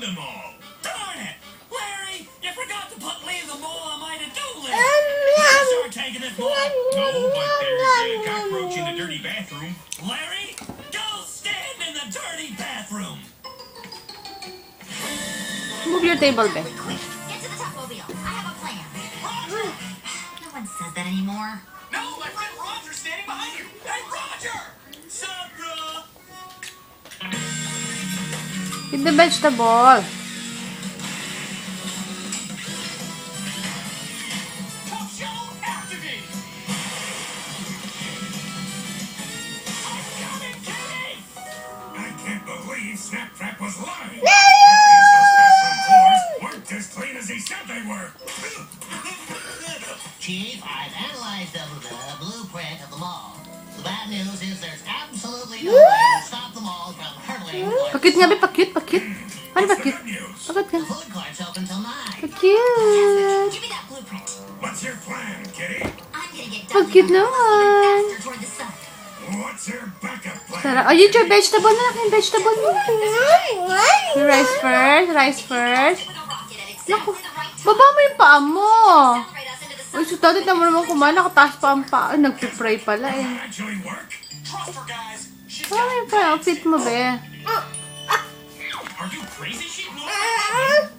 the mall. Darn it! Larry, you forgot to put leave the mall on my to-do list. Start taking this mall. No, but there's a cockroach in the dirty bathroom. Larry, go stand in the dirty bathroom. Move your table, Be. Quick, get to the Topmobile. I have a plan. Roger! No one says that anymore. No, my friend Roger's standing behind you. Hey, Roger! Sup, bro? Eat the vegetable. Top show activated. I'm coming, Kitty! I can't believe Snaptrap was lying. That means those bathroom floors weren't as clean as he said they were. Chief, I've analyzed the blueprint of the mall. The bad news is there's absolutely no way to stop the mall from hurtling. Pakit nga, Be. Pakit, pakit. Ano What's the pakit? good news? Pakit ka. The food court's open till 9. Pakit. Give me that blueprint. What's your plan, Kitty? I'm gonna get Pagkit Dr. naman. faster toward the sun. What's your backup plan? Sarap. Oh, eat your vegetable na. Yung vegetable mo. Yung rice first. Rice first. With a rocket at Naku. exactly the right time. Baba mo yung paa mo. Accelerate us into the sun. Uy, so dati naman naman kumain. Nakataas pa ang paa. Nagpipray pala eh. Actually work? Trust her, guys. She's Ano yung pa outfit mo, Be? Are you crazy? She blew up.